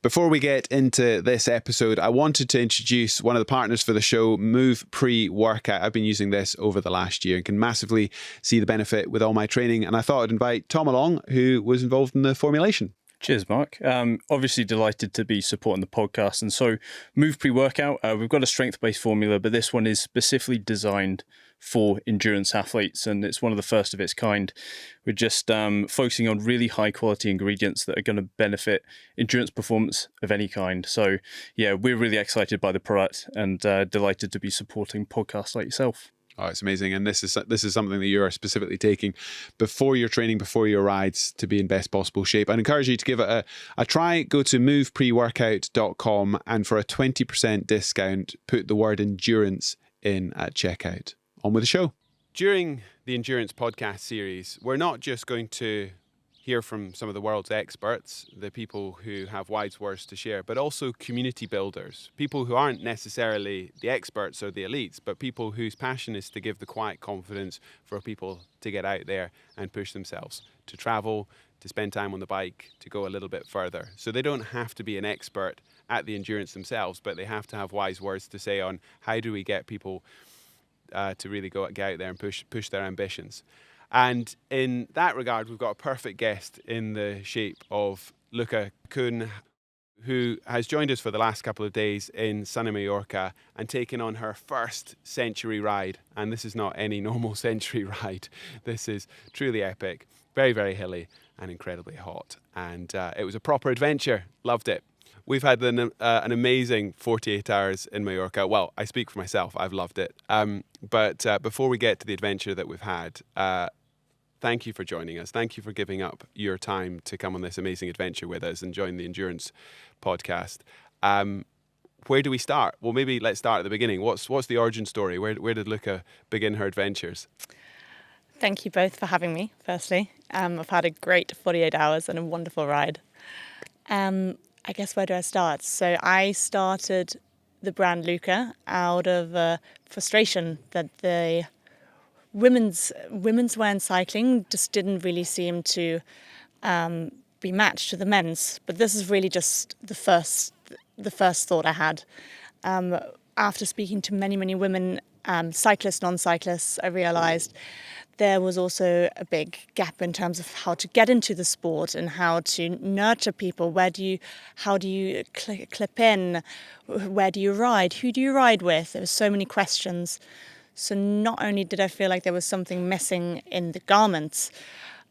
Before we get into this episode, I wanted to introduce one of the partners for the show, Move Pre-Workout. I've been using this over the last year and can massively see the benefit with all my training. And I thought I'd invite Tom along, who was involved in the formulation. Cheers, Mark. Obviously delighted to be supporting the podcast. And so Move Pre-Workout, we've got a strength-based formula, but this one is specifically designed for endurance athletes. And it's one of the first of its kind. We're just focusing on really high-quality ingredients that are going to benefit endurance performance of any kind. So, yeah, we're really excited by the product and delighted to be supporting podcasts like yourself. Oh, it's amazing. And this is something that you are specifically taking before your training, before your rides, to be in best possible shape. I'd encourage you to give it a try. Go to movepreworkout.com and for a 20% discount, put the word endurance in at checkout. On with the show. During the Endurance podcast series, we're not just going to hear from some of the world's experts, the people who have wise words to share, but also community builders, people who aren't necessarily the experts or the elites, but people whose passion is to give the quiet confidence for people to get out there and push themselves, to travel, to spend time on the bike, to go a little bit further. So they don't have to be an expert at the endurance themselves, but they have to have wise words to say on how do we get people to really get out there and push their ambitions. And in that regard, we've got a perfect guest in the shape of Luca Kuhn, who has joined us for the last couple of days in sunny Mallorca and taken on her first century ride. And this is not any normal century ride. This is truly epic, very, very hilly and incredibly hot. And it was a proper adventure. Loved it. We've had an amazing 48 hours in Mallorca. Well, I speak for myself. I've loved it. But before we get to the adventure that we've had, thank you for joining us. Thank you for giving up your time to come on this amazing adventure with us and join the Endurance podcast. Where do we start? Well, maybe let's start at the beginning. What's the origin story? Where did Luca begin her adventures? Thank you both for having me, firstly. I've had a great 48 hours and a wonderful ride. I guess where do I start? So I started the brand Luca out of frustration that the women's wear in cycling just didn't really seem to be matched to the men's. But this is really just the first thought I had. After speaking to many women, cyclists, non-cyclists, I realised there was also a big gap in terms of how to get into the sport and how to nurture people. How do you clip in? Where do you ride? Who do you ride with? There were so many questions. So not only did I feel like there was something missing in the garments,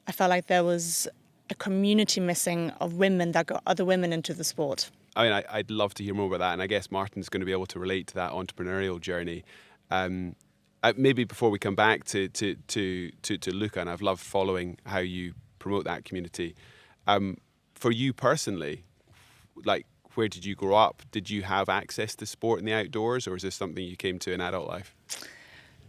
I felt like there was a community missing of women that got other women into the sport. I mean, I'd love to hear more about that. And I guess Martin's going to be able to relate to that entrepreneurial journey. Maybe before we come back to Luca, and I've loved following how you promote that community. For you personally, like, where did you grow up? Did you have access to sport in the outdoors, or is this something you came to in adult life?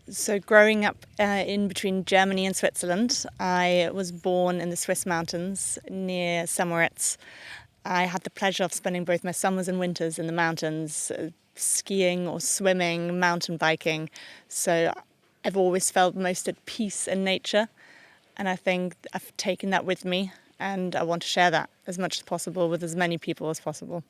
So growing up in between Germany and Switzerland, I was born in the Swiss mountains near St. Moritz. I had the pleasure of spending both my summers and winters in the mountains, skiing or swimming, mountain biking. So I've always felt most at peace in nature. And I think I've taken that with me and I want to share that as much as possible with as many people as possible.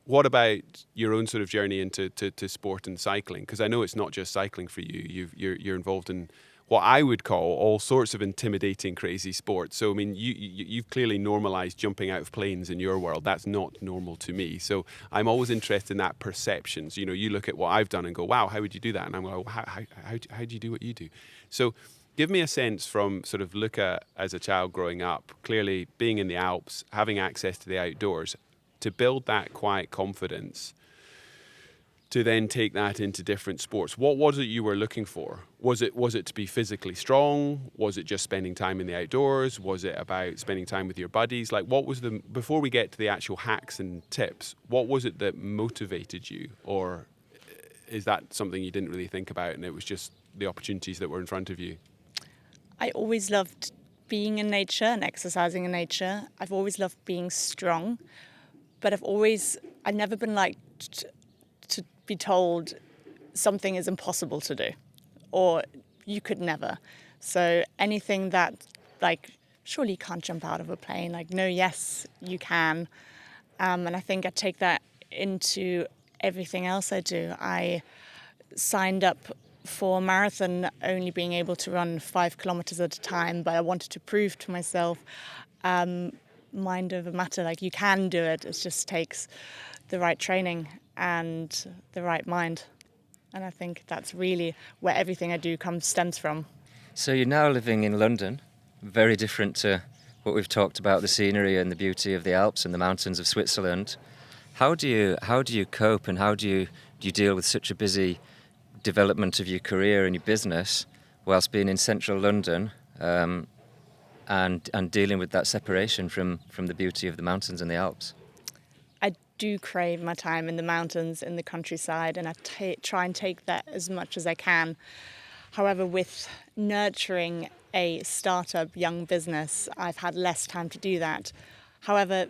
What about your own sort of journey into sport and cycling? Because I know it's not just cycling for you. You're involved in what I would call all sorts of intimidating, crazy sports. So, I mean, you've clearly normalized jumping out of planes in your world. That's not normal to me. So I'm always interested in that perception. So, you look at what I've done and go, wow, how would you do that? And I'm like, how do you do what you do? So give me a sense from sort of Luca as a child growing up, clearly being in the Alps, having access to the outdoors, to build that quiet confidence, to then take that into different sports. What was it you were looking for? Was it to be physically strong? Was it just spending time in the outdoors? Was it about spending time with your buddies? Like, what was before we get to the actual hacks and tips, what was it that motivated you? Or is that something you didn't really think about and it was just the opportunities that were in front of you? I always loved being in nature and exercising in nature. I've always loved being strong, but I've never been like to be told something is impossible to do or you could never. So anything that, like, surely you can't jump out of a plane, like, no, yes, you can. And I think I take that into everything else I do. I signed up for a marathon only being able to run 5 kilometers at a time, but I wanted to prove to myself, mind over matter, like you can do it. It just takes the right training and the right mind. And I think that's really where everything I do stems from. So you're now living in London, very different to what we've talked about, the scenery and the beauty of the Alps and the mountains of Switzerland. How do you cope, and how do you deal with such a busy development of your career and your business whilst being in central London, and dealing with that separation from the beauty of the mountains and the Alps? I do crave my time in the mountains, in the countryside, and I try and take that as much as I can. However, with nurturing a startup young business, I've had less time to do that. However,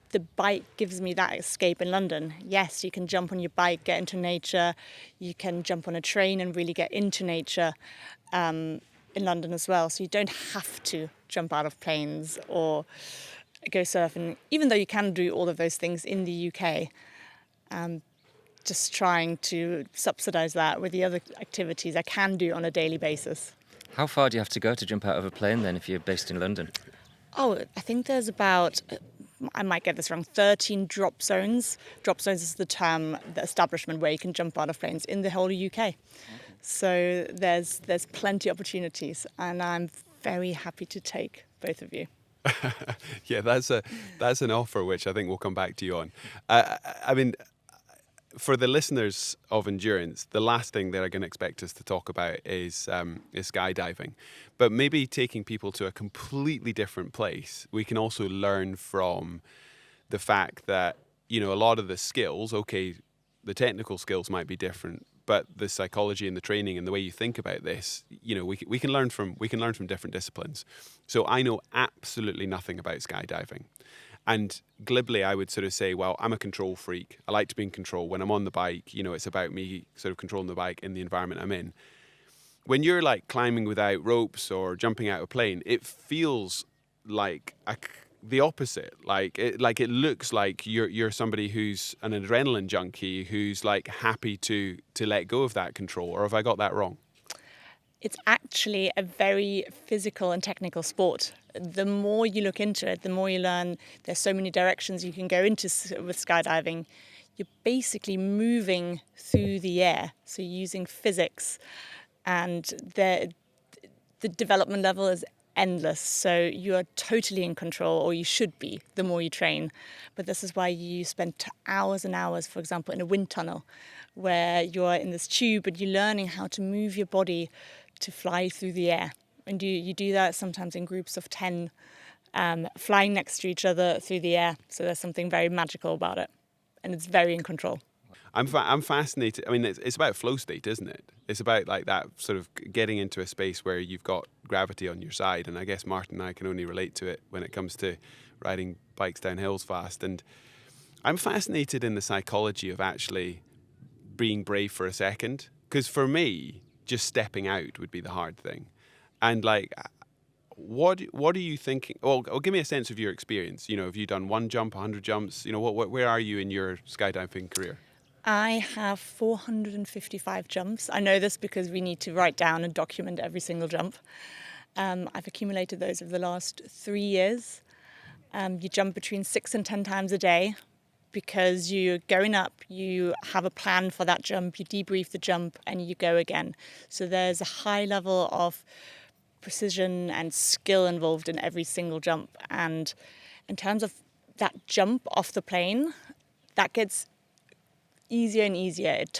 the bike gives me that escape in London. Yes, you can jump on your bike, get into nature. You can jump on a train and really get into nature in London as well. So you don't have to jump out of planes or go surfing, even though you can do all of those things in the UK. Just trying to subsidise that with the other activities I can do on a daily basis. How far do you have to go to jump out of a plane then if you're based in London? Oh, I think there's about, I might get this wrong, 13 drop zones. Drop zones is the term, the establishment where you can jump out of planes in the whole UK. Okay. So there's plenty of opportunities, and I'm very happy to take both of you. Yeah, that's an offer which I think we'll come back to you on. I mean, for the listeners of endurance, the last thing they're going to expect us to talk about is skydiving. But maybe taking people to a completely different place, we can also learn from the fact that, you know, a lot of the skills, okay, the technical skills might be different, but the psychology and the training and the way you think about this, you know, we can learn from different disciplines. So I know absolutely nothing about skydiving. And glibly, I would sort of say, well, I'm a control freak. I like to be in control. When I'm on the bike, you know, it's about me sort of controlling the bike in the environment I'm in. When you're like climbing without ropes or jumping out of a plane, it feels like the opposite. Like it looks like you're somebody who's an adrenaline junkie who's like happy to let go of that control. Or have I got that wrong? It's actually a very physical and technical sport. The more you look into it, the more you learn. There's so many directions you can go into with skydiving. You're basically moving through the air, so you're using physics, and the development level is endless. So you are totally in control, or you should be, the more you train. But this is why you spend hours and hours, for example, in a wind tunnel, where you're in this tube and you're learning how to move your body to fly through the air. And you do that sometimes in groups of 10, flying next to each other through the air. So there's something very magical about it, and it's very in control. I'm fascinated. I mean, it's about flow state, isn't it? It's about like that sort of getting into a space where you've got gravity on your side. And I guess Martin and I can only relate to it when it comes to riding bikes down hills fast. And I'm fascinated in the psychology of actually being brave for a second. Because for me, just stepping out would be the hard thing. And like, what are you thinking? Well, give me a sense of your experience. You know, have you done one jump, 100 jumps? You know, where are you in your skydiving career? I have 455 jumps. I know this because we need to write down and document every single jump. I've accumulated those over the last 3 years. You jump between 6 and 10 times a day because you're going up, you have a plan for that jump, you debrief the jump, and you go again. So there's a high level of precision and skill involved in every single jump. And in terms of that jump off the plane, that gets easier and easier. It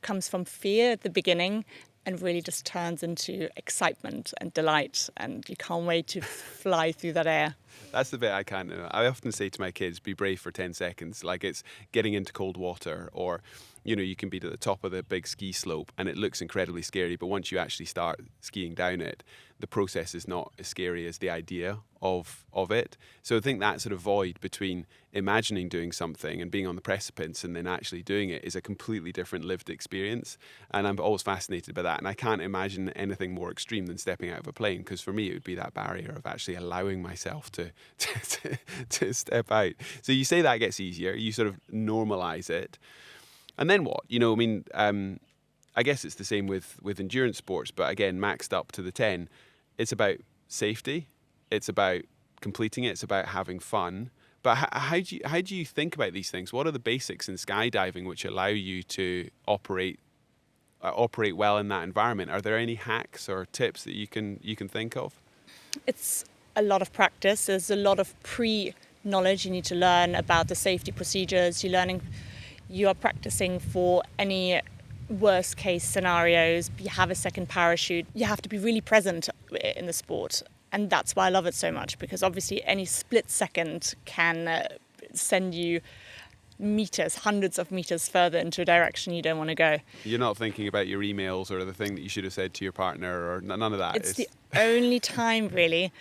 comes from fear at the beginning and really just turns into excitement and delight, and you can't wait to fly through that air. That's the bit I can't know. I often say to my kids, be brave for 10 seconds. Like it's getting into cold water, or, you know, you can be to the top of the big ski slope and it looks incredibly scary. But once you actually start skiing down it, the process is not as scary as the idea of it. So I think that sort of void between imagining doing something and being on the precipice and then actually doing it is a completely different lived experience. And I'm always fascinated by that. And I can't imagine anything more extreme than stepping out of a plane, because for me, it would be that barrier of actually allowing myself to to to step out. So you say that gets easier. You sort of normalize it, and then what? You know, I mean, I guess it's the same with endurance sports, but again, maxed up to the 10. It's about safety. It's about completing it. It's about having fun. But how do you think about these things? What are the basics in skydiving which allow you to operate well in that environment? Are there any hacks or tips that you can think of? It's a lot of practice. There's a lot of pre-knowledge you need to learn about the safety procedures. You are practicing for any worst case scenarios. You have a second parachute. You have to be really present in the sport. And that's why I love it so much, because obviously any split second can send you meters, hundreds of meters further into a direction you don't want to go. You're not thinking about your emails or the thing that you should have said to your partner or none of that. It's the only time really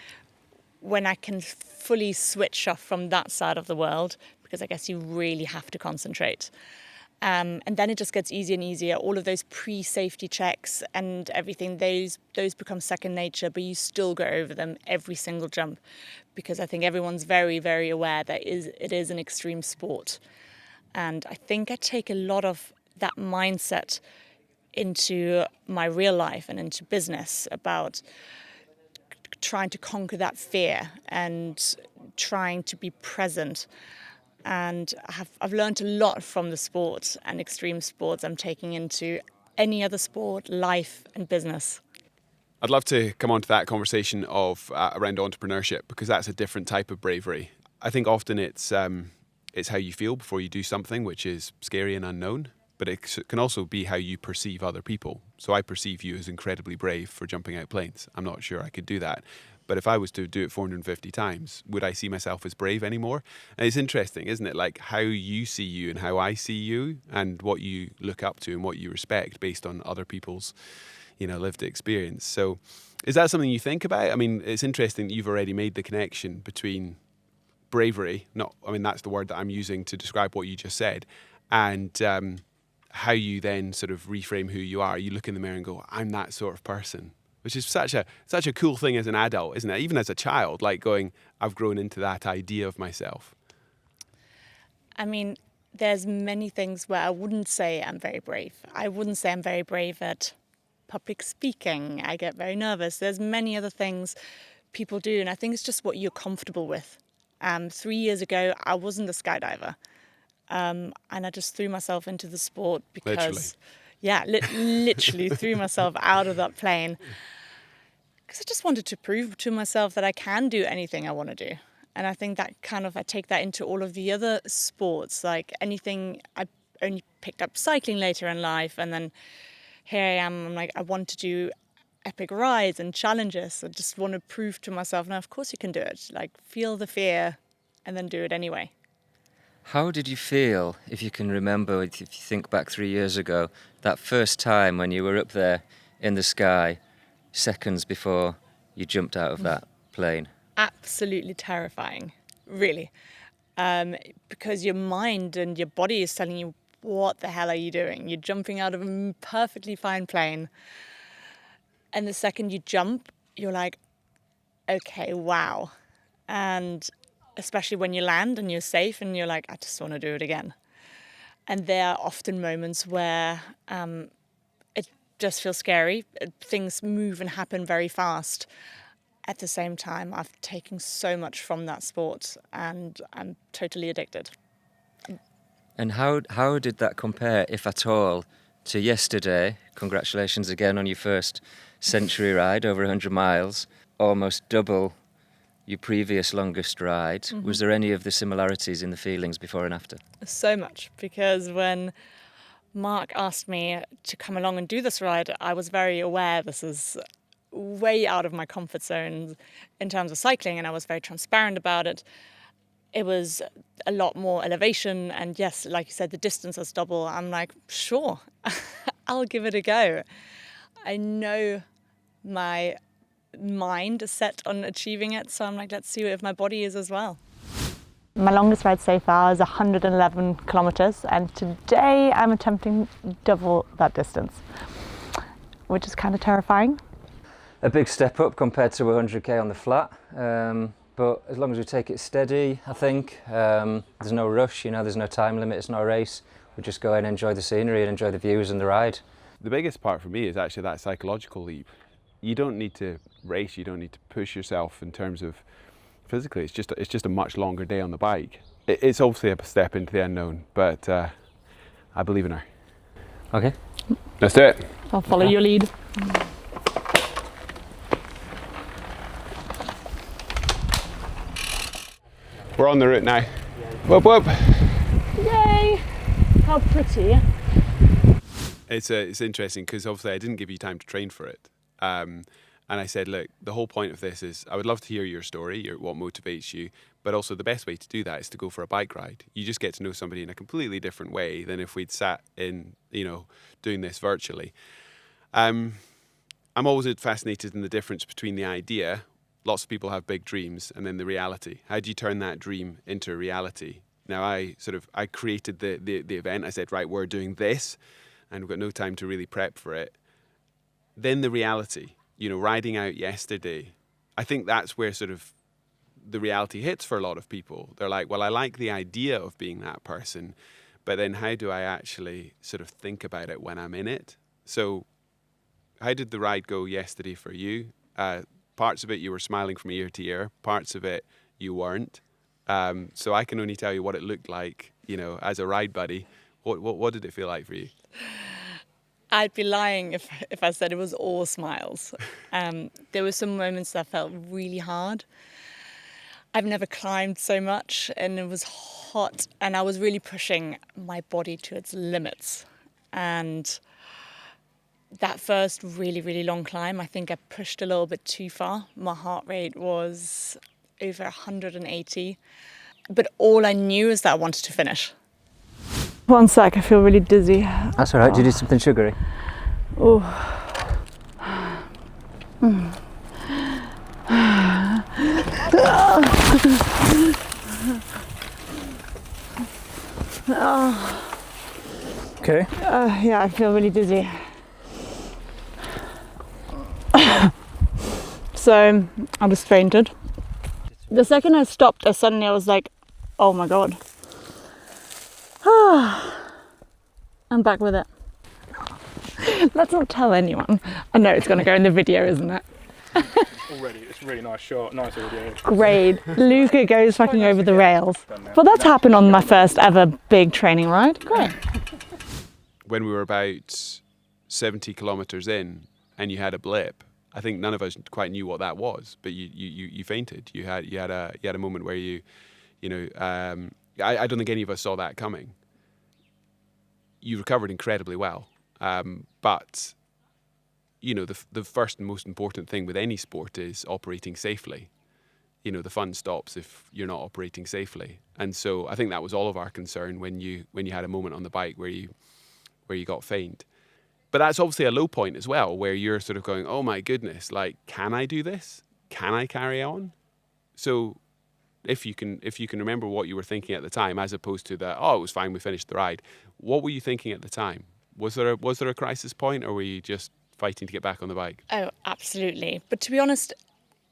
when I can fully switch off from that side of the world, because I guess you really have to concentrate. And then it just gets easier and easier. All of those pre-safety checks and everything, those become second nature, but you still go over them every single jump, because I think everyone's very, very aware that it is an extreme sport. And I think I take a lot of that mindset into my real life and into business, about trying to conquer that fear and trying to be present. And I've learned a lot from the sport and extreme sports I'm taking into any other sport, life and business. I'd love to come on to that conversation of around entrepreneurship, because that's a different type of bravery. I think often it's how you feel before you do something, which is scary and unknown, but it can also be how you perceive other people. So I perceive you as incredibly brave for jumping out planes. I'm not sure I could do that. But if I was to do it 450 times, would I see myself as brave anymore? And it's interesting, isn't it? Like how you see you and how I see you, and what you look up to and what you respect based on other people's, lived experience. So is that something you think about? I mean, it's interesting that you've already made the connection between bravery, that's the word that I'm using to describe what you just said, and how you then sort of reframe who you are. You look in the mirror and go, I'm that sort of person. Which is such a cool thing as an adult, isn't it? Even as a child, like going, I've grown into that idea of myself. I mean, there's many things where I wouldn't say I'm very brave. I wouldn't say I'm very brave at public speaking. I get very nervous. There's many other things people do, and I think it's just what you're comfortable with. 3 years ago, I wasn't a skydiver, and I just threw myself into the sport because... Literally. Yeah, literally threw myself out of that plane because I just wanted to prove to myself that I can do anything I want to do. And I think that I take that into all of the other sports, like anything. I only picked up cycling later in life, and then here I am, I'm like, I want to do epic rides and challenges. I just want to prove to myself, now of course you can do it. Like, feel the fear and then do it anyway. How did you feel, if you can remember, if you think back 3 years ago, that first time when you were up there in the sky, seconds before you jumped out of that plane? Absolutely terrifying, really. Because your mind and your body is telling you, what the hell are you doing? You're jumping out of a perfectly fine plane. And the second you jump, you're like, okay, wow. And especially when you land and you're safe and you're like, I just want to do it again. And there are often moments where it just feels scary. Things move and happen very fast. At the same time, I've taken so much from that sport and I'm totally addicted. And how did that compare, if at all, to yesterday? Congratulations again on your first century ride, over 100 miles, almost double your previous longest ride. Mm-hmm. Was there any of the similarities in the feelings before and after? So much, because when Mark asked me to come along and do this ride, I was very aware this is way out of my comfort zone in terms of cycling, and I was very transparent about it. It was a lot more elevation, and yes, like you said, the distance is double. I'm like, sure, I'll give it a go. I know my mind is set on achieving it, so I'm like, let's see if my body is as well. My longest ride so far is 111 kilometers, and today I'm attempting double that distance, which is kind of terrifying. A big step up compared to 100k on the flat. but as long as we take it steady, I think, there's no rush, you know, there's no time limit, it's not a race. We just go and enjoy the scenery and enjoy the views and the ride. The biggest part for me is actually that psychological leap. You don't need to race, you don't need to push yourself in terms of physically, it's just a much longer day on the bike. It's obviously a step into the unknown, but I believe in her. Okay. Let's do it. I'll follow your lead. We're on the route now. Whoop whoop. Yay! How pretty. It's interesting because obviously I didn't give you time to train for it. And I said, look, the whole point of this is I would love to hear your story, what motivates you, but also the best way to do that is to go for a bike ride. You just get to know somebody in a completely different way than if we'd sat in, doing this virtually. I'm always fascinated in the difference between the idea, lots of people have big dreams, and then the reality. How do you turn that dream into a reality? Now I created the event. I said, right, we're doing this, and we've got no time to really prep for it. Then the reality, riding out yesterday, I think that's where sort of the reality hits for a lot of people. They're like, well, I like the idea of being that person, but then how do I actually sort of think about it when I'm in it? So how did the ride go yesterday for you? Parts of it you were smiling from ear to ear, parts of it you weren't. So I can only tell you what it looked like, as a ride buddy. What did it feel like for you? I'd be lying if I said it was all smiles. There were some moments that felt really hard. I've never climbed so much, and it was hot, and I was really pushing my body to its limits. And that first really, really long climb, I think I pushed a little bit too far. My heart rate was over 180. But all I knew is that I wanted to finish. One sec, I feel really dizzy. That's all right. Do you do something sugary? Oh. Okay. Yeah, I feel really dizzy. So I just fainted. The second I stopped, suddenly I was like, oh my God. I'm back with it. Let's not tell anyone. I know it's going to go in the video, isn't it? Already, it's a really nice shot, nice audio. Great. Luca goes fucking over the rails. Well, that's happened on my first ever big training ride. Great. When we were about 70 kilometers in and you had a blip, I think none of us quite knew what that was, but you fainted. You had a moment where I don't think any of us saw that coming. You recovered incredibly well, but the first and most important thing with any sport is operating safely. The fun stops if you're not operating safely, and so I think that was all of our concern when you had a moment on the bike where you got faint. But that's obviously a low point as well, where you're sort of going, oh my goodness, like, can I do this? Can I carry on? So if you can remember what you were thinking at the time, as opposed to it was fine, we finished the ride. What were you thinking at the time? Was there a crisis point, or were you just fighting to get back on the bike? Oh, absolutely. But to be honest,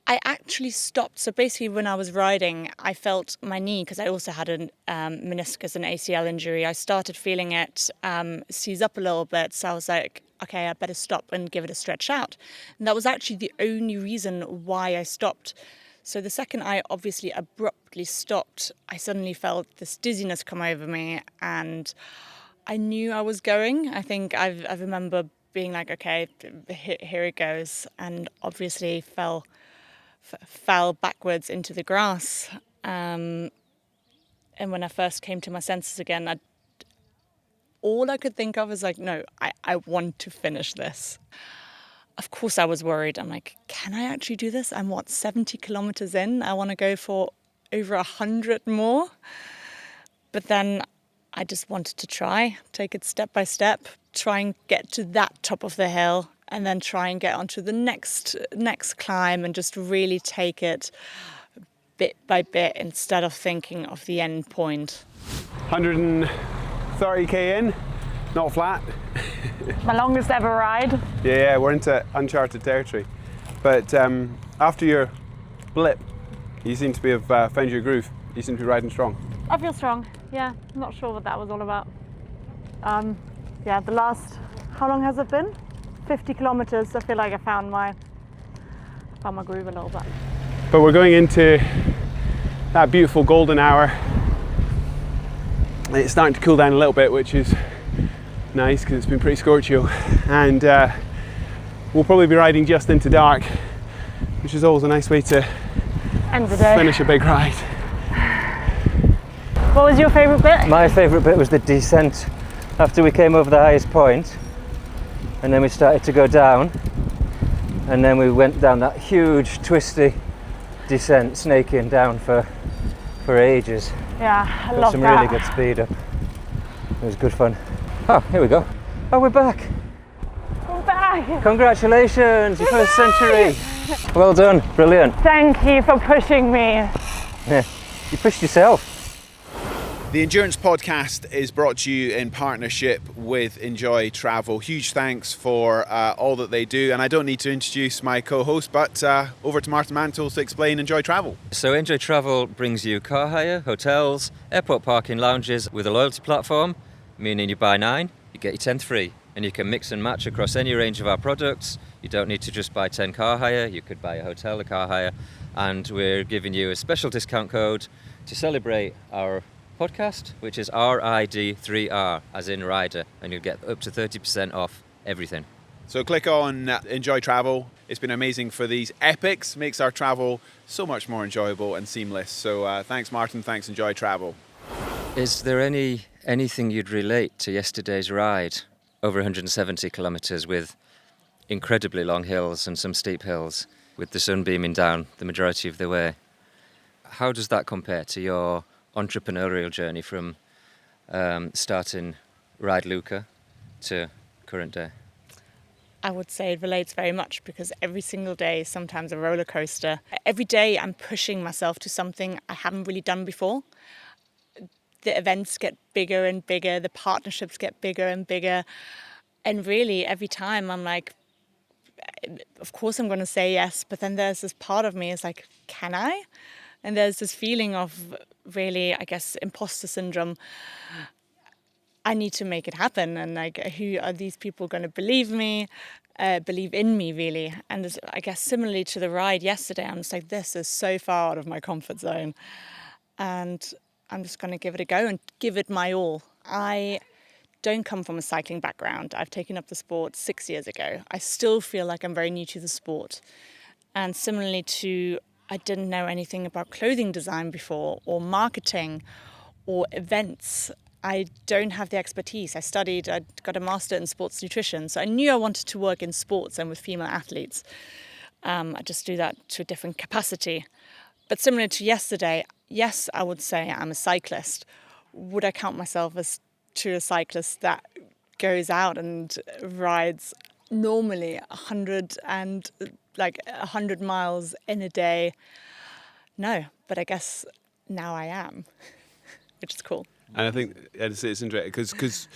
I actually stopped. So basically when I was riding, I felt my knee, because I also had a meniscus and ACL injury. I started feeling it seize up a little bit. So I was like, okay, I better stop and give it a stretch out. And that was actually the only reason why I stopped. So the second I obviously abruptly stopped, I suddenly felt this dizziness come over me, and I knew I was going. I think I remember being like, okay, here it goes, and obviously fell backwards into the grass. And when I first came to my senses again, all I could think of was like, no, I want to finish this. Of course I was worried. I'm like, can I actually do this? I'm 70 kilometers in? I want to go for over 100 more. But then I just wanted to take it step by step, try and get to that top of the hill, and then try and get onto the next climb, and just really take it bit by bit instead of thinking of the end point. 130k in, not flat. My longest ever ride. Yeah, we're into uncharted territory. But after your blip, You seem to have found your groove. You seem to be riding strong. I feel strong. Yeah, I'm not sure what that was all about. Yeah, the last, how long has it been? 50 kilometers. I feel like I found my groove a little bit. But we're going into that beautiful golden hour. It's starting to cool down a little bit, which is nice because it's been pretty scorchio. And we'll probably be riding just into dark, which is always a nice way to end the day. Finish a big ride. What was your favourite bit? My favourite bit was the descent after we came over the highest point, and then we started to go down, and then we went down that huge twisty descent, snaking down for ages. Yeah, I love some that. really good speed up. It was good fun. Oh, here we go. Oh, we're back. We're back. Congratulations, your first century. Well done, brilliant. Thank you for pushing me. Yeah, you pushed yourself. The Endurance Podcast is brought to you in partnership with Enjoy Travel. Huge thanks for all that they do. And I don't need to introduce my co-host, but over to Martin Mantles to explain Enjoy Travel. So Enjoy Travel brings you car hire, hotels, airport parking lounges with a loyalty platform, meaning you buy 9, you get your 10th free. And you can mix and match across any range of our products. You don't need to just buy 10 car hire, you could buy a hotel, a car hire. And we're giving you a special discount code to celebrate our podcast, which is RID3R, as in rider, and you'll get up to 30% off everything. So click on Enjoy Travel. It's been amazing for these epics, makes our travel so much more enjoyable and seamless. So thanks Martin, thanks Enjoy Travel. Is there anything you'd relate to yesterday's ride? Over 170 kilometres with incredibly long hills and some steep hills, with the sun beaming down the majority of the way. How does that compare to your entrepreneurial journey from starting Ride Luca to current day? I would say it relates very much because every single day is sometimes a roller coaster. Every day I'm pushing myself to something I haven't really done before. The events get bigger and bigger, the partnerships get bigger and bigger. And really every time I'm like, of course I'm going to say yes, but then there's this part of me is like, can I? And there's this feeling of really, I guess, imposter syndrome. I need to make it happen. And like, who are these people going to believe me, believe in me, really? And this, I guess similarly to the ride yesterday, I'm just like, this is so far out of my comfort zone. And I'm just going to give it a go and give it my all. I don't come from a cycling background. I've taken up the sport 6 years ago. I still feel like I'm very new to the sport. And similarly to, I didn't know anything about clothing design before, or marketing, or events. I don't have the expertise. I got a master in sports nutrition, so I knew I wanted to work in sports and with female athletes. I just do that to a different capacity. But similar to yesterday, yes, I would say I'm a cyclist. Would I count myself as to a cyclist that goes out and rides normally 100 miles in a day? No, but I guess now I am, which is cool. And I think it's interesting because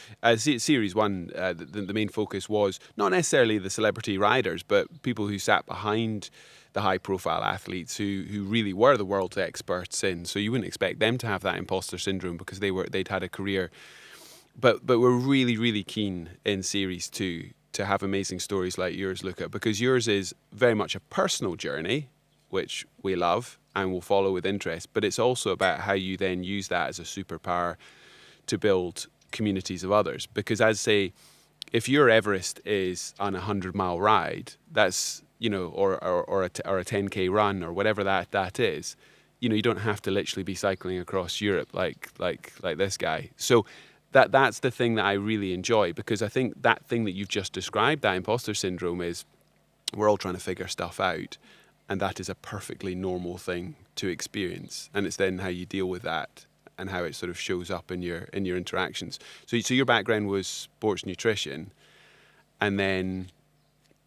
Series 1, the main focus was not necessarily the celebrity riders, but people who sat behind the high-profile athletes who really were the world's experts in. So you wouldn't expect them to have that imposter syndrome because they'd had a career. But we're really, really keen in Series 2 to have amazing stories like yours, Luca, because yours is very much a personal journey, which we love and will follow with interest, but it's also about how you then use that as a superpower to build communities of others. Because as say, if your Everest is on a 100-mile ride, that's, or a 10K run or whatever that is, you don't have to literally be cycling across Europe like this guy. So that's the thing that I really enjoy, because I think that thing that you've just described, that imposter syndrome, is we're all trying to figure stuff out, and that is a perfectly normal thing to experience. And it's then how you deal with that and how it sort of shows up in your interactions. So your background was sports nutrition, and then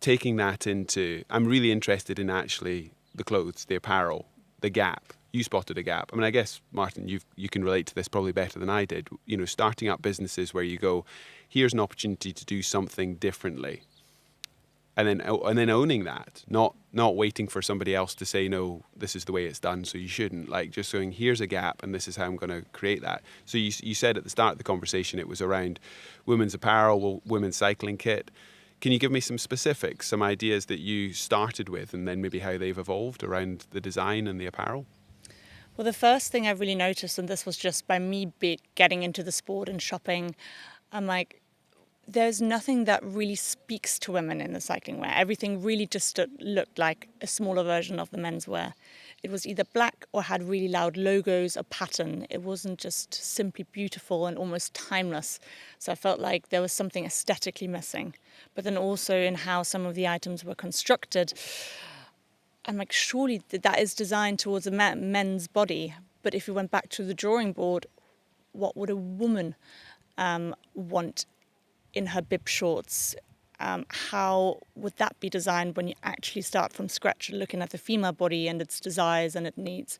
taking that into, I'm really interested in actually the clothes, the apparel, the gap. You spotted a gap. I mean, I guess, Martin, you can relate to this probably better than I did. Starting up businesses where you go, here's an opportunity to do something differently. and then owning that, not waiting for somebody else to say, no, this is the way it's done, so you shouldn't. Like, just saying, here's a gap and this is how I'm going to create that. So you said at the start of the conversation it was around women's apparel, women's cycling kit. Can you give me some specifics, some ideas that you started with, and then maybe how they've evolved around the design and the apparel? Well, the first thing I really noticed, and this was just by me getting into the sport and shopping, I'm like, there's nothing that really speaks to women in the cycling wear. Everything really just looked like a smaller version of the men's wear. It was either black or had really loud logos, a pattern. It wasn't just simply beautiful and almost timeless. So I felt like there was something aesthetically missing. But then also in how some of the items were constructed, I'm like, surely that is designed towards a men's body. But if you went back to the drawing board, what would a woman want in her bib shorts? How would that be designed when you actually start from scratch looking at the female body and its desires and its needs?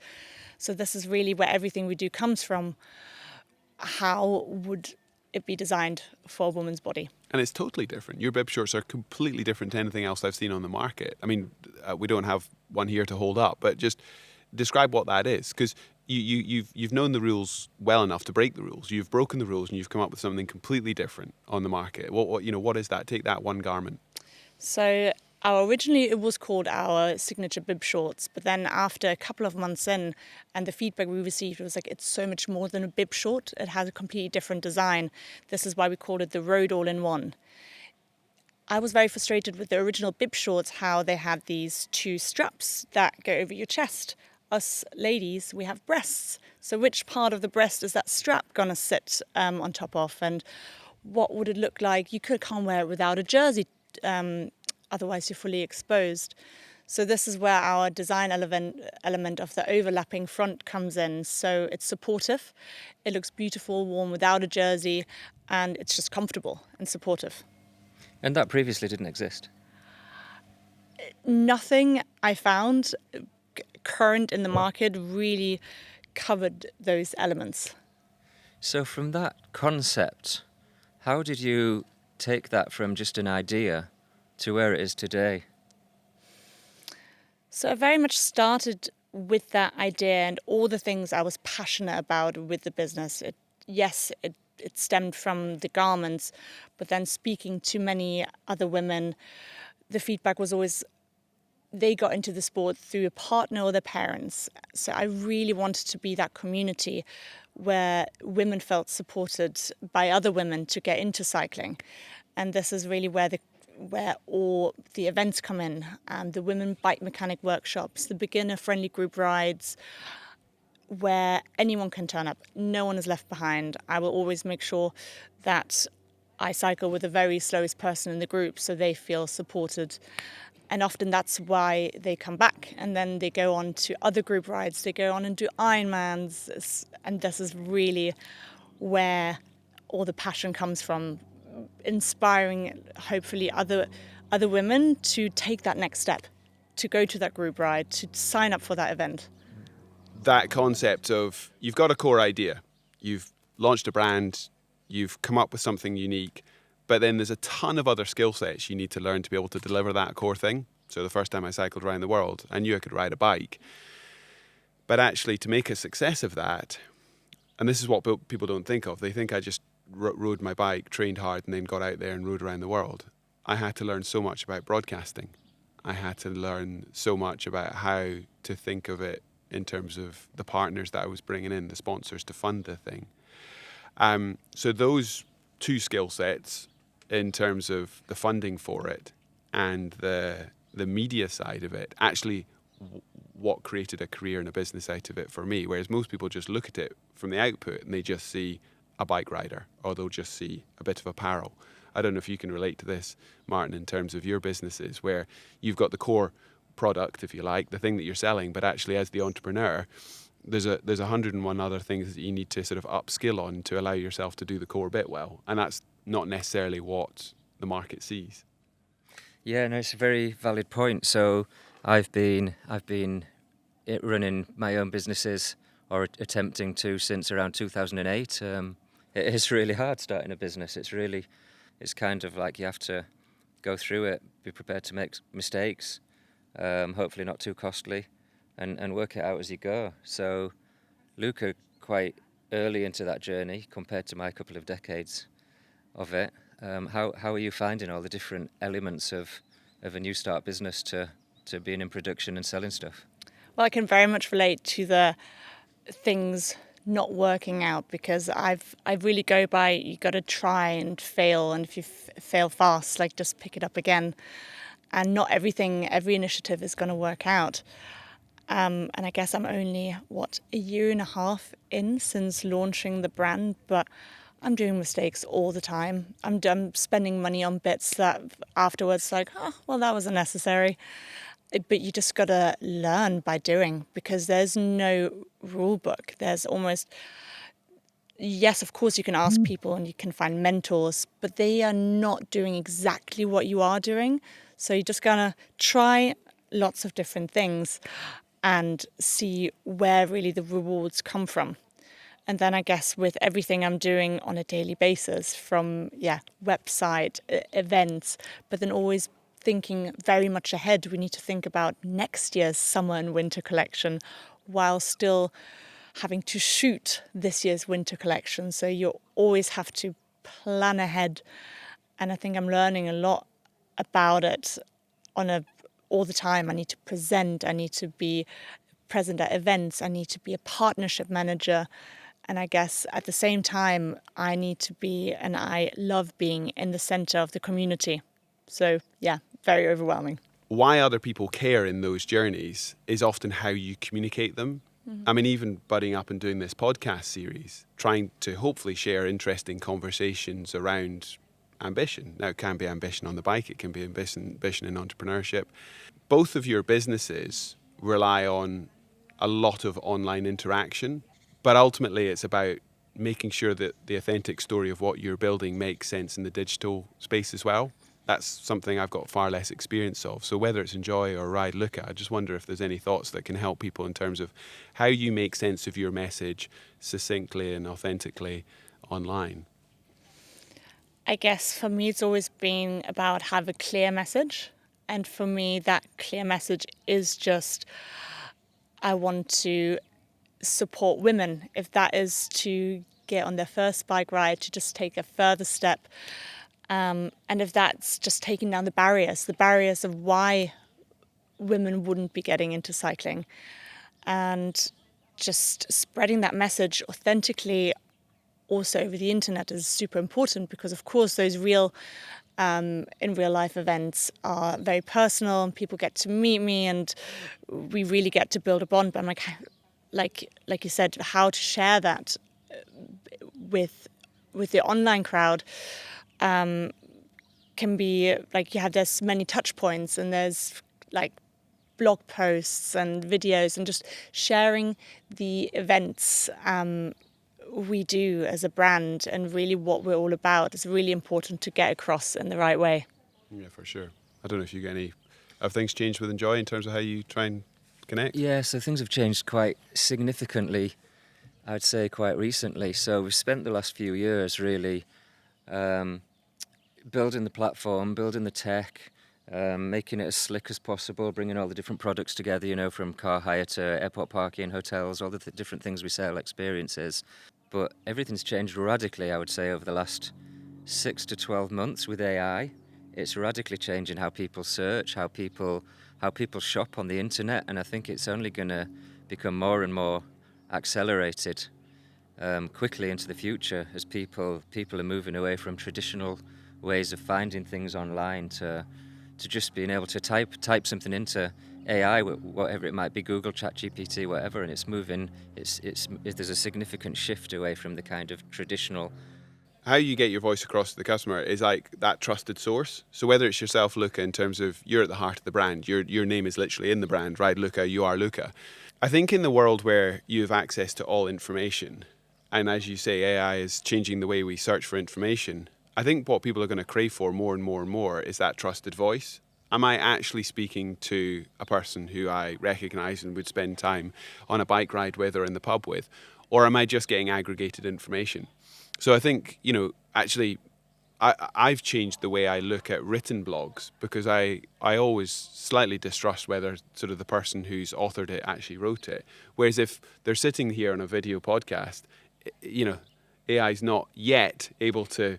So this is really where everything we do comes from. How would it be designed for a woman's body? And it's totally different. Your bib shorts are completely different to anything else I've seen on the market. I mean, we don't have one here to hold up, but just describe what that is, because you've known the rules well enough to break the rules. You've broken the rules and you've come up with something completely different on the market. What is that? Take that one garment. So originally it was called our signature bib shorts, but then after a couple of months in, and the feedback we received was like, it's so much more than a bib short. It has a completely different design. This is why we called it the Road All-in-One. I was very frustrated with the original bib shorts, how they had these two straps that go over your chest. Us ladies, we have breasts. So which part of the breast is that strap going to sit on top of? And what would it look like? You can't wear it without a jersey, otherwise you're fully exposed. So this is where our design element of the overlapping front comes in. So it's supportive, it looks beautiful, worn without a jersey, and it's just comfortable and supportive. And that previously didn't exist? Nothing I found current in the market really covered those elements. So from that concept, how did you take that from just an idea to where it is today? So I very much started with that idea and all the things I was passionate about with the business. It stemmed from the garments, but then speaking to many other women, the feedback was always they got into the sport through a partner or their parents. So I really wanted to be that community where women felt supported by other women to get into cycling. And this is really where all the events come in, the women bike mechanic workshops, the beginner-friendly group rides, where anyone can turn up. No one is left behind. I will always make sure that I cycle with the very slowest person in the group so they feel supported. And often that's why they come back and then they go on to other group rides. They go on and do Ironmans. And this is really where all the passion comes from, inspiring hopefully other women to take that next step, to go to that group ride, to sign up for that event. That concept of you've got a core idea, you've launched a brand, you've come up with something unique, but then there's a ton of other skill sets you need to learn to be able to deliver that core thing. So the first time I cycled around the world, I knew I could ride a bike. But actually to make a success of that, and this is what people don't think of, they think I just rode my bike, trained hard, and then got out there and rode around the world. I had to learn so much about broadcasting. I had to learn so much about how to think of it in terms of the partners that I was bringing in, the sponsors to fund the thing. So those two skill sets in terms of the funding for it and the media side of it, actually what created a career and a business out of it for me, whereas most people just look at it from the output and they just see a bike rider or they'll just see a bit of apparel. I don't know if you can relate to this, Martin, in terms of your businesses where you've got the core product, if you like, the thing that you're selling, but actually as the entrepreneur, there's 101 other things that you need to sort of upskill on to allow yourself to do the core bit well. And that's not necessarily what the market sees. Yeah, no, it's a very valid point. So I've been running my own businesses or attempting to since around 2008. It is really hard starting a business. It's kind of like you have to go through it, be prepared to make mistakes, hopefully not too costly, and work it out as you go. So Luca, quite early into that journey compared to my couple of decades of it. How are you finding all the different elements of a new start business to being in production and selling stuff? Well, I can very much relate to the things not working out, because I really go by, you got to try and fail, and if you fail fast, like, just pick it up again. And not every initiative is going to work out. And I guess I'm only, a year and a half in since launching the brand, but I'm doing mistakes all the time. I'm spending money on bits that afterwards, like, oh, well, that was unnecessary. But you just got to learn by doing, because there's no rule book. There's almost, yes, of course you can ask people and you can find mentors, but they are not doing exactly what you are doing. So you're just going to try lots of different things and see where really the rewards come from. And then I guess with everything I'm doing on a daily basis, from website, events, but then always thinking very much ahead. We need to think about next year's summer and winter collection while still having to shoot this year's winter collection. So you always have to plan ahead. And I think I'm learning a lot about it all the time. I need to present, I need to be present at events, I need to be a partnership manager. And I guess at the same time, I need to be, and I love being in the center of the community. So yeah, very overwhelming. Why other people care in those journeys is often how you communicate them. I mean, even budding up and doing this podcast series, trying to hopefully share interesting conversations around ambition. Now, it can be ambition on the bike, it can be ambition in entrepreneurship. Both of your businesses rely on a lot of online interaction, but ultimately it's about making sure that the authentic story of what you're building makes sense in the digital space as well. That's something I've got far less experience of. So whether it's Enjoy or Ride Luca, I just wonder if there's any thoughts that can help people in terms of how you make sense of your message succinctly and authentically online. I guess for me, it's always been about have a clear message. And for me, that clear message is just, I want to support women. If that is to get on their first bike ride, to just take a further step. And if that's just taking down the barriers of why women wouldn't be getting into cycling. And just spreading that message authentically also over the internet is super important, because of course those in real life events are very personal and people get to meet me and we really get to build a bond. But I'm like you said, how to share that with the online crowd can be like, there's many touch points and there's like blog posts and videos and just sharing the events we do as a brand and really what we're all about is really important to get across in the right way. Yeah, for sure. I don't know if you get any, have things changed with Enjoy in terms of how you try and connect? Yeah, so things have changed quite significantly, I'd say quite recently. So we've spent the last few years really building the platform, building the tech, making it as slick as possible, bringing all the different products together, from car hire to airport parking, hotels, all the different things we sell, experiences. But everything's changed radically, I would say, over the last 6 to 12 months with AI. It's radically changing how people search, how people shop on the internet, and I think it's only going to become more and more accelerated quickly into the future as people are moving away from traditional ways of finding things online to just being able to type something into AI, whatever it might be, Google, ChatGPT, whatever, and it's moving. There's a significant shift away from the kind of traditional. How you get your voice across to the customer is like that trusted source. So whether it's yourself, Luca, in terms of you're at the heart of the brand, your name is literally in the brand, Ride Luca, you are Luca. I think in the world where you have access to all information, and as you say, AI is changing the way we search for information, I think what people are going to crave for more and more and more is that trusted voice. Am I actually speaking to a person who I recognise and would spend time on a bike ride with or in the pub with? Or am I just getting aggregated information? So I think, actually I've changed the way I look at written blogs, because I always slightly distrust whether sort of the person who's authored it actually wrote it. Whereas if they're sitting here on a video podcast, AI's not yet able to,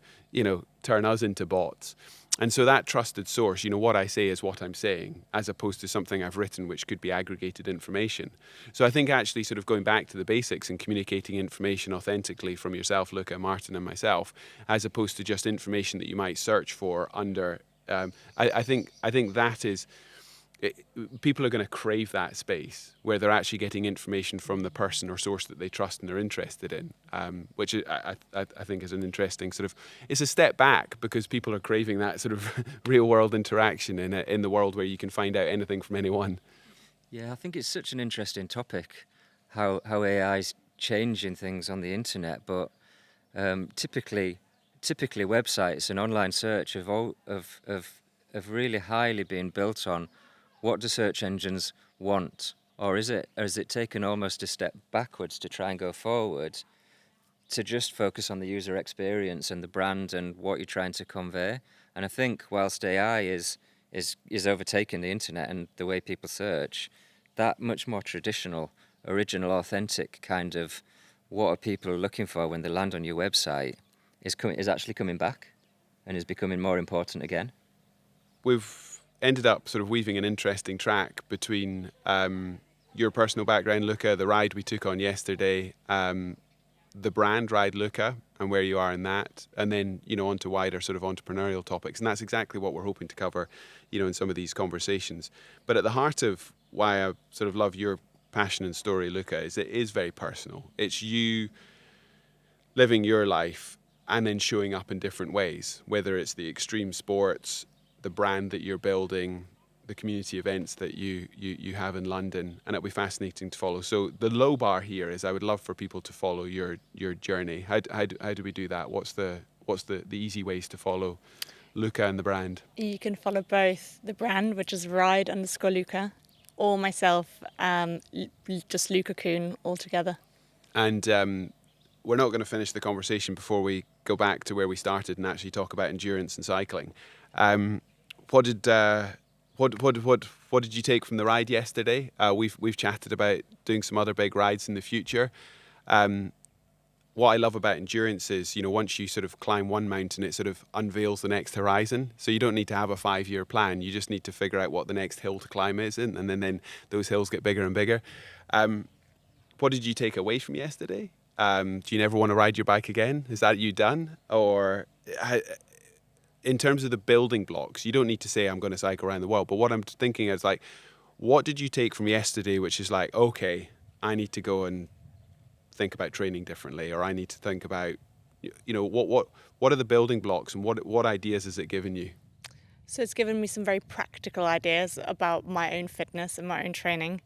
turn us into bots. And so that trusted source, what I say is what I'm saying, as opposed to something I've written which could be aggregated information. So I think actually sort of going back to the basics and communicating information authentically from yourself, Luca, Martin and myself, as opposed to just information that you might search for under, I think that is, people are going to crave that space where they're actually getting information from the person or source that they trust and are interested in, which I think is an interesting sort of, it's a step back, because people are craving that sort of real world interaction in the world where you can find out anything from anyone. Yeah, I think it's such an interesting topic, how AI's changing things on the internet, but typically websites and online search have really highly been built on what do search engines want, or is it taken almost a step backwards to try and go forward to just focus on the user experience and the brand and what you're trying to convey? And I think whilst AI is overtaking the internet and the way people search, that much more traditional, original, authentic kind of what are people looking for when they land on your website is actually coming back and is becoming more important again. We've ended up sort of weaving an interesting track between your personal background, Luca, the ride we took on yesterday, the brand Ride Luca and where you are in that, and then, onto wider sort of entrepreneurial topics. And that's exactly what we're hoping to cover, in some of these conversations. But at the heart of why I sort of love your passion and story, Luca, is it is very personal. It's you living your life and then showing up in different ways, whether it's the extreme sports, the brand that you're building, the community events that you have in London, and it'll be fascinating to follow. So the low bar here is I would love for people to follow your journey. How do we do that? What's the easy ways to follow Luca and the brand? You can follow both the brand, which is Ride_Luca, or myself, just Luca Kuhn altogether. And we're not going to finish the conversation before we go back to where we started and actually talk about endurance and cycling. What did you take from the ride yesterday? We've chatted about doing some other big rides in the future. What I love about endurance is, once you sort of climb one mountain, it sort of unveils the next horizon. So you don't need to have a 5-year plan. You just need to figure out what the next hill to climb is, and then those hills get bigger and bigger. What did you take away from yesterday? Do you never want to ride your bike again? Is that you done? Or in terms of the building blocks, you don't need to say I'm going to cycle around the world, but what I'm thinking is like, what did you take from yesterday which is like, okay, I need to go and think about training differently, or I need to think about, what are the building blocks, and what ideas has it given you? So it's given me some very practical ideas about my own fitness and my own training,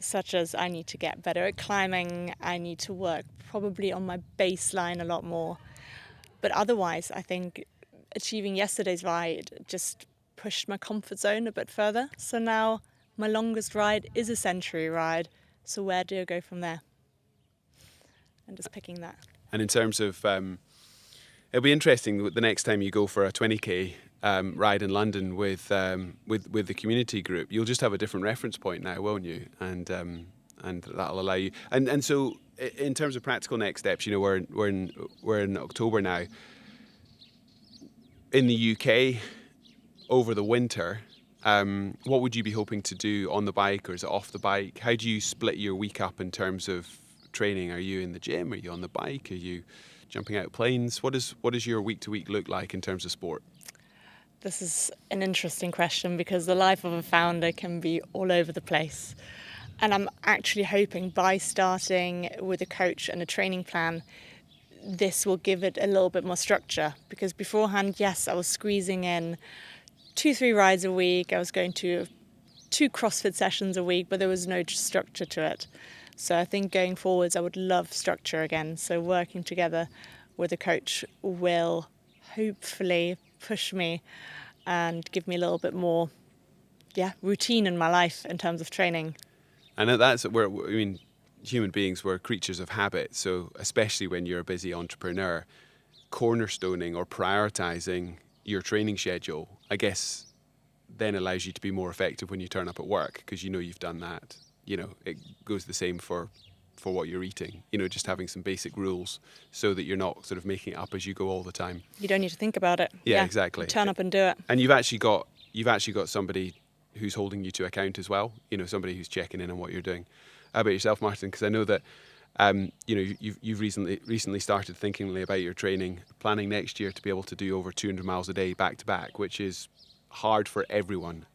such as I need to get better at climbing, I need to work probably on my baseline a lot more. But otherwise, I think achieving yesterday's ride just pushed my comfort zone a bit further. So now my longest ride is a century ride. So where do I go from there? And just picking that. And in terms of, it'll be interesting the next time you go for a 20k ride in London with the community group. You'll just have a different reference point now, won't you? And that'll allow you. And so in terms of practical next steps, we're in October now. In the UK, over the winter, what would you be hoping to do on the bike, or is it off the bike? How do you split your week up in terms of training? Are you in the gym? Are you on the bike? Are you jumping out of planes? What does your week to week look like in terms of sport? This is an interesting question, because the life of a founder can be all over the place. And I'm actually hoping by starting with a coach and a training plan, this will give it a little bit more structure, because beforehand, yes, I was squeezing in 2-3 rides a week. I was going to 2 CrossFit sessions a week, but there was no structure to it. So I think going forwards, I would love structure again. So working together with a coach will hopefully push me and give me a little bit more, routine in my life in terms of training. And that's where, human beings were creatures of habit. So especially when you're a busy entrepreneur, cornerstoning or prioritizing your training schedule, I guess, then allows you to be more effective when you turn up at work, because you know you've done that. You know, it goes the same for what you're eating. You know, just having some basic rules so that you're not sort of making it up as you go all the time. You don't need to think about it. Yeah, exactly. Turn up and do it. And you've actually got somebody who's holding you to account as well. You know, somebody who's checking in on what you're doing. How about yourself, Martin? Because I know that you know, you've recently started thinking about your training, planning next year to be able to do over 200 miles a day back to back, which is hard for everyone.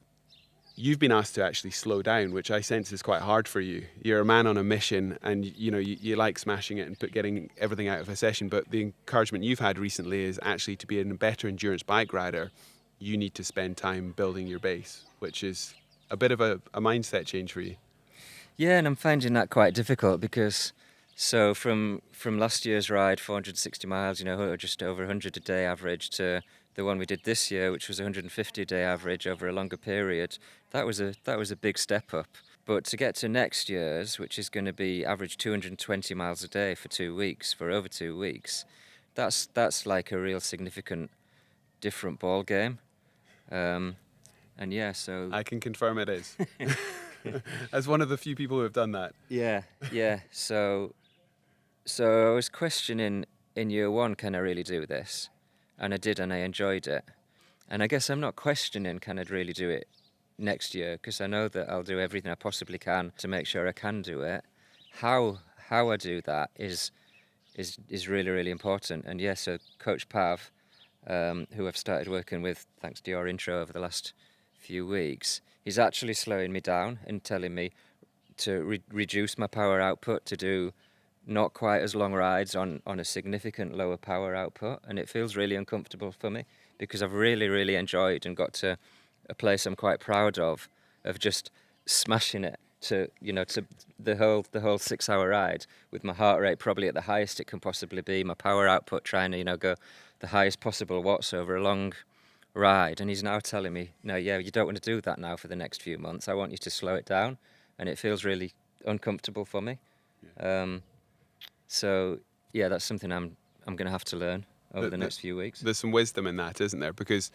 You've been asked to actually slow down, which I sense is quite hard for you. You're a man on a mission, and you know you like smashing it and getting everything out of a session. But the encouragement you've had recently is actually to be a better endurance bike rider, you need to spend time building your base, which is a bit of a mindset change for you. Yeah, and I'm finding that quite difficult because, so from last year's ride, 460 miles, you know, just over 100 a day average, to the one we did this year, which was 150 a day average over a longer period, that was a big step up. But to get to next year's, which is going to be average 220 miles a day for 2 weeks, for over 2 weeks, that's like a real significant different ball game. And yeah, so I can confirm it is. As one of the few people who have done that. Yeah. So I was questioning in year one, can I really do this? And I did, and I enjoyed it. And I guess I'm not questioning, can I really do it next year? Because I know that I'll do everything I possibly can to make sure I can do it. How I do that is really, really important. And yeah, so Coach Pav, who I've started working with, thanks to your intro over the last few weeks, he's actually slowing me down and telling me to reduce my power output, to do not quite as long rides on a significant lower power output. And it feels really uncomfortable for me because I've really, really enjoyed and got to a place I'm quite proud of just smashing it to the whole 6 hour ride with my heart rate probably at the highest it can possibly be, my power output trying to, go the highest possible watts over a long ride. And he's now telling me, no, yeah, you don't want to do that now for the next few months. I want you to slow it down. And it feels really uncomfortable for me. Yeah. So yeah, that's something I'm going to have to learn over the next few weeks. There's some wisdom in that, isn't there? Because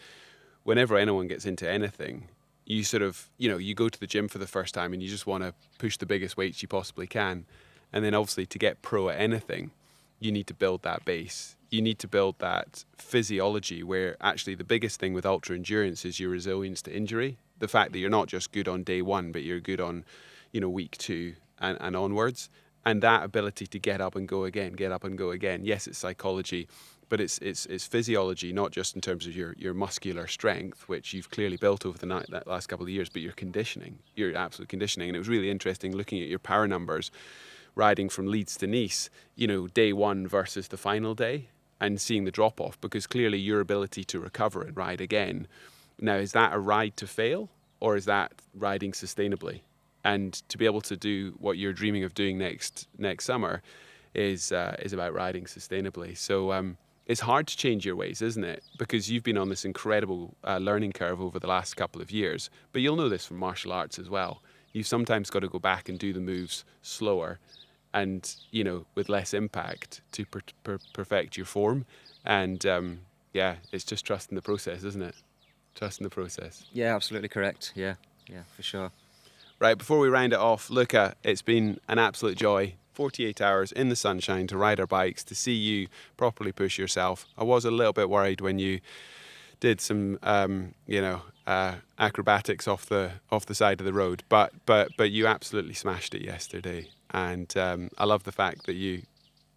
whenever anyone gets into anything, you sort of, you go to the gym for the first time and you just want to push the biggest weights you possibly can. And then obviously to get pro at anything, you need to build that base. You need to build that physiology where actually the biggest thing with ultra endurance is your resilience to injury. The fact that you're not just good on day one, but you're good on, week 2 and onwards. And that ability to get up and go again. Yes, it's psychology, but it's physiology, not just in terms of your muscular strength, which you've clearly built over that last couple of years, but your conditioning, your absolute conditioning. And it was really interesting looking at your power numbers, riding from Leeds to Nice, day one versus the final day, and seeing the drop off, because clearly your ability to recover and ride again. Now, is that a ride to fail, or is that riding sustainably? And to be able to do what you're dreaming of doing next summer is about riding sustainably. So it's hard to change your ways, isn't it? Because you've been on this incredible learning curve over the last couple of years. But you'll know this from martial arts as well. You've sometimes got to go back and do the moves slower and, with less impact to perfect your form. And it's just trusting the process, isn't it? Trusting the process. Yeah, absolutely correct. Yeah, for sure. Right, before we round it off, Luca, it's been an absolute joy. 48 hours in the sunshine to ride our bikes, to see you properly push yourself. I was a little bit worried when you did some, acrobatics off the side of the road, but you absolutely smashed it yesterday. And I love the fact that you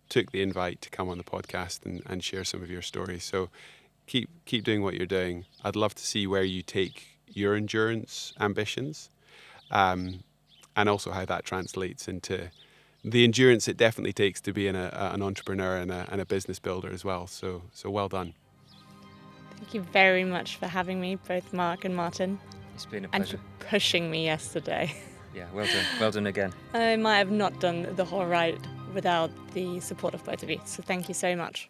took the invite to come on the podcast and share some of your stories. So keep doing what you're doing. I'd love to see where you take your endurance ambitions. And also how that translates into the endurance it definitely takes to be an entrepreneur and a business builder as well. So well done. Thank you very much for having me, both Mark and Martin. It's been a pleasure. And for pushing me yesterday. Yeah, well done. Well done again. I might have not done the whole ride without the support of both of you. So thank you so much.